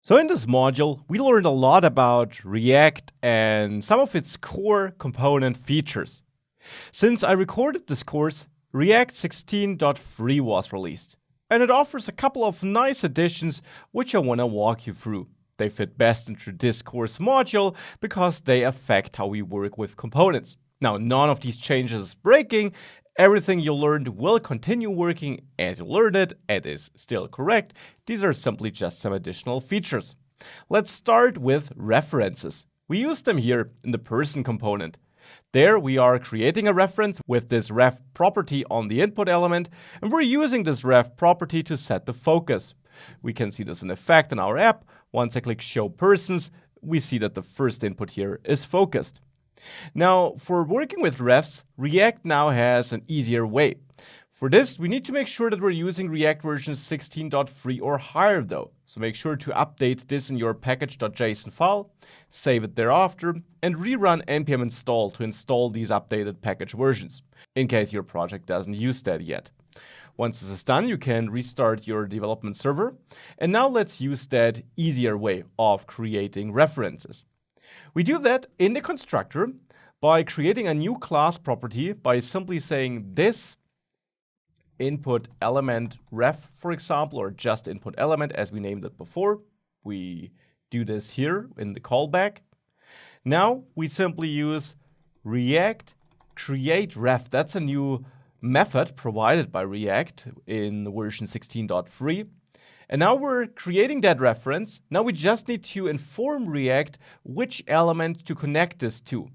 So in this module, we learned a lot about React and some of its core component features. Since I recorded this course, React 16.3 was released, and it offers a couple of nice additions which I want to walk you through. They fit best into this course module because they affect how we work with components. Now, none of these changes is breaking. Everything you learned will continue working as you learned it and is still correct. These are simply just some additional features. Let's start with references. We use them here in the person component. There we are creating a reference with this ref property on the input element, and we're using this ref property to set the focus. We can see this in effect in our app. Once I click Show Persons, we see that the first input here is focused. Now, for working with refs, React now has an easier way. For this, we need to make sure that we're using React version 16.3 or higher though. So make sure to update this in your package.json file, save it thereafter, and rerun npm install to install these updated package versions, in case your project doesn't use that yet. Once this is done, you can restart your development server. And now let's use that easier way of creating references. We do that in the constructor by creating a new class property by simply saying this input element ref, for example, or just input element as we named it before. We do this here in the callback. Now we simply use React create ref. That's a new method provided by React in version 16.3. And now we're creating that reference. Now we just need to inform React which element to connect this to.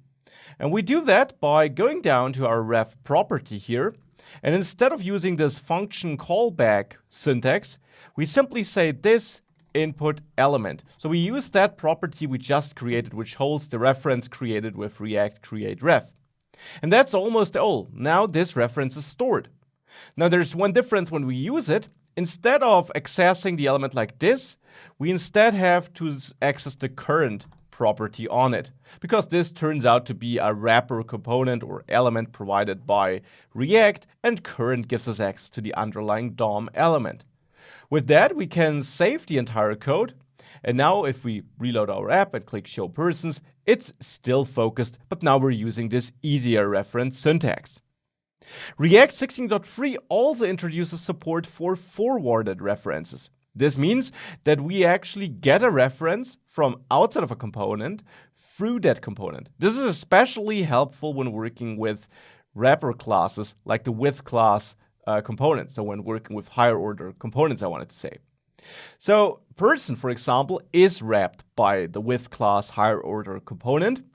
And we do that by going down to our ref property here. And instead of using this function callback syntax, we simply say this input element. So we use that property we just created, which holds the reference created with React create ref. And that's almost all. Now this reference is stored. Now there's one difference when we use it. Instead of accessing the element like this, we instead have to access the current property on it, because this turns out to be a wrapper component or element provided by React, and current gives us access to the underlying DOM element. With that, we can save the entire code. And now if we reload our app and click Show Persons, it's still focused, but now we're using this easier reference syntax. React 16.3 also introduces support for forwarded references. This means that we actually get a reference from outside of a component through that component. This is especially helpful when working with wrapper classes like the with class component. So when working with higher order components, I wanted to say. So person, for example, is wrapped by the with class higher order component.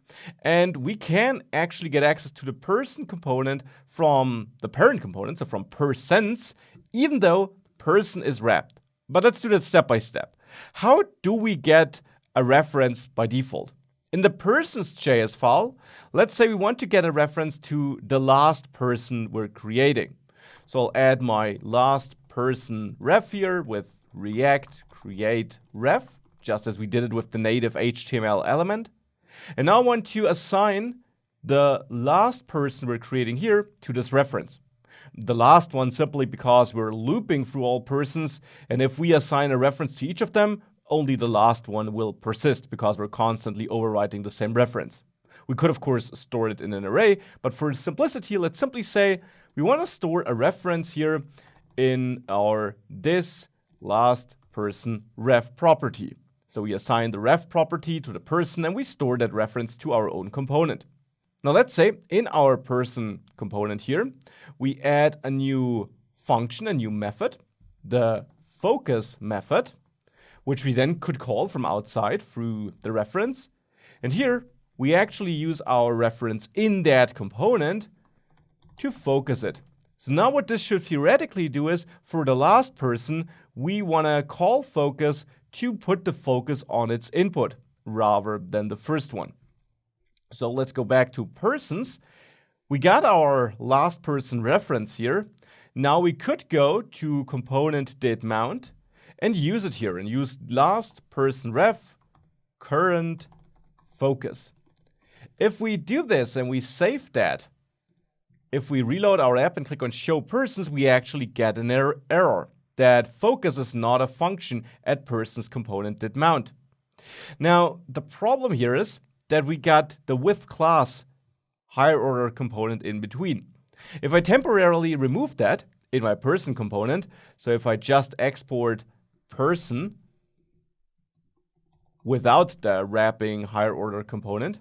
And we can actually get access to the person component from the parent component, so from persons, even though person is wrapped. But let's do that step by step. How do we get a reference by default? In the persons.js file, let's say we want to get a reference to the last person we're creating. So I'll add my last person ref here with React create ref, just as we did it with the native HTML element. And now I want to assign the last person we're creating here to this reference. The last one simply because we're looping through all persons, and if we assign a reference to each of them, only the last one will persist because we're constantly overwriting the same reference. We could, of course, store it in an array, but for simplicity, let's simply say we want to store a reference here in our this last person ref property. So we assign the ref property to the person and we store that reference to our own component. Now let's say in our person component here, we add a new function, a new method, the focus method, which we then could call from outside through the reference. And here we actually use our reference in that component to focus it. So now what this should theoretically do is for the last person, we want to call focus to put the focus on its input rather than the first one. So let's go back to persons. We got our last person reference here. Now we could go to component did mount and use it here and use last person ref current focus. If we do this and we save that, if we reload our app and click on show persons, we actually get an error. that focus is not a function at person's component did mount. Now, the problem here is that we got the with class higher order component in between. If I temporarily remove that in my person component, so if I just export person without the wrapping higher order component,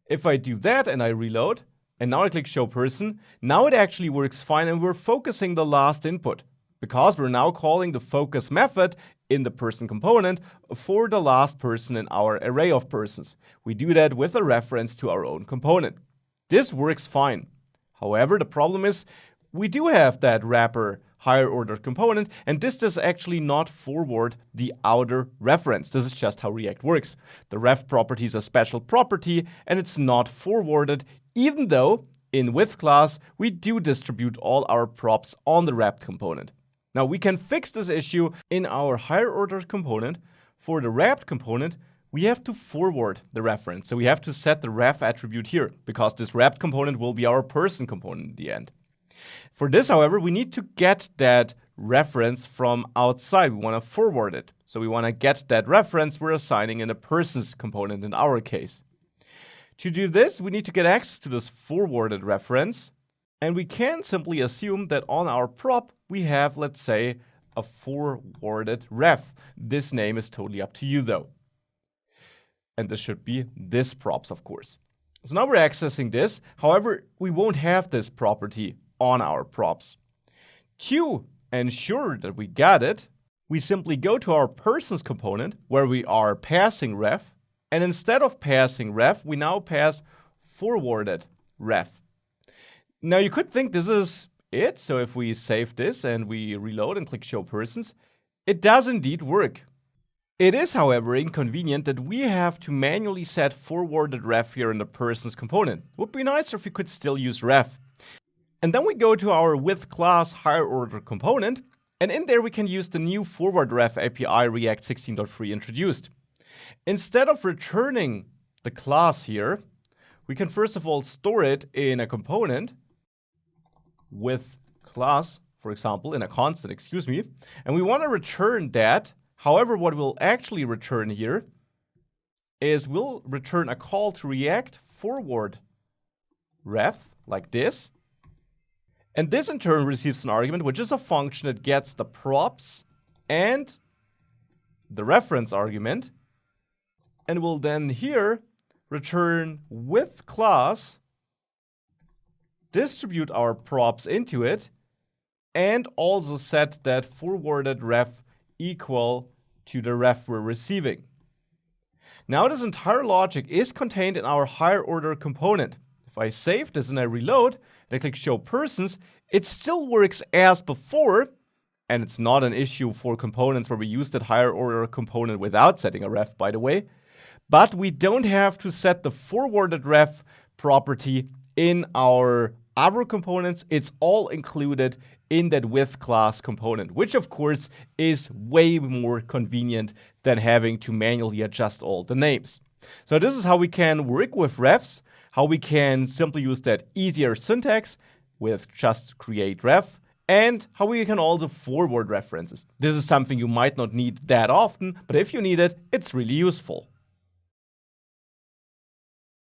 if I do that and I reload, and now I click show person, now it actually works fine and we're focusing the last input because we're now calling the focus method in the person component for the last person in our array of persons. We do that with a reference to our own component. This works fine. However, the problem is we do have that wrapper higher order component, and this does actually not forward the outer reference. This is just how React works. The ref property is a special property, and it's not forwarded, even though in with class, we do distribute all our props on the wrapped component. Now, we can fix this issue in our higher order component. For the wrapped component, we have to forward the reference. So we have to set the ref attribute here, because this wrapped component will be our person component in the end. For this, however, we need to get that reference from outside. We want to forward it. So we want to get that reference we're assigning in a person's component in our case. To do this, we need to get access to this forwarded reference. And we can simply assume that on our prop, we have, let's say, a forwarded ref. This name is totally up to you, though. And this should be this props, of course. So now we're accessing this. However, we won't have this property on our props. To ensure that we got it, we simply go to our persons component where we are passing ref. And instead of passing ref, we now pass forwarded ref. Now you could think this is it. So if we save this and we reload and click show persons, it does indeed work. It is, however, inconvenient that we have to manually set forwarded ref here in the persons component. It would be nicer if we could still use ref. And then we go to our with class higher order component, and in there we can use the new forward ref API React 16.3 introduced. Instead of returning the class here, we can first of all store it in a component with class, for example, in a constant, excuse me, and we want to return that. However, what we'll actually return here is we'll return a call to React forward ref like this. And this in turn receives an argument, which is a function that gets the props and the reference argument. And will then here return with class, distribute our props into it, and also set that forwarded ref equal to the ref we're receiving. Now this entire logic is contained in our higher order component. If I save this and I reload, and I click show persons, it still works as before, and it's not an issue for components where we use that higher order component without setting a ref, by the way. But we don't have to set the forwarded ref property in our other components. It's all included in that with class component, which of course is way more convenient than having to manually adjust all the names. So this is how we can work with refs, how we can simply use that easier syntax with just create ref, and how we can also forward references. This is something you might not need that often, but if you need it, it's really useful.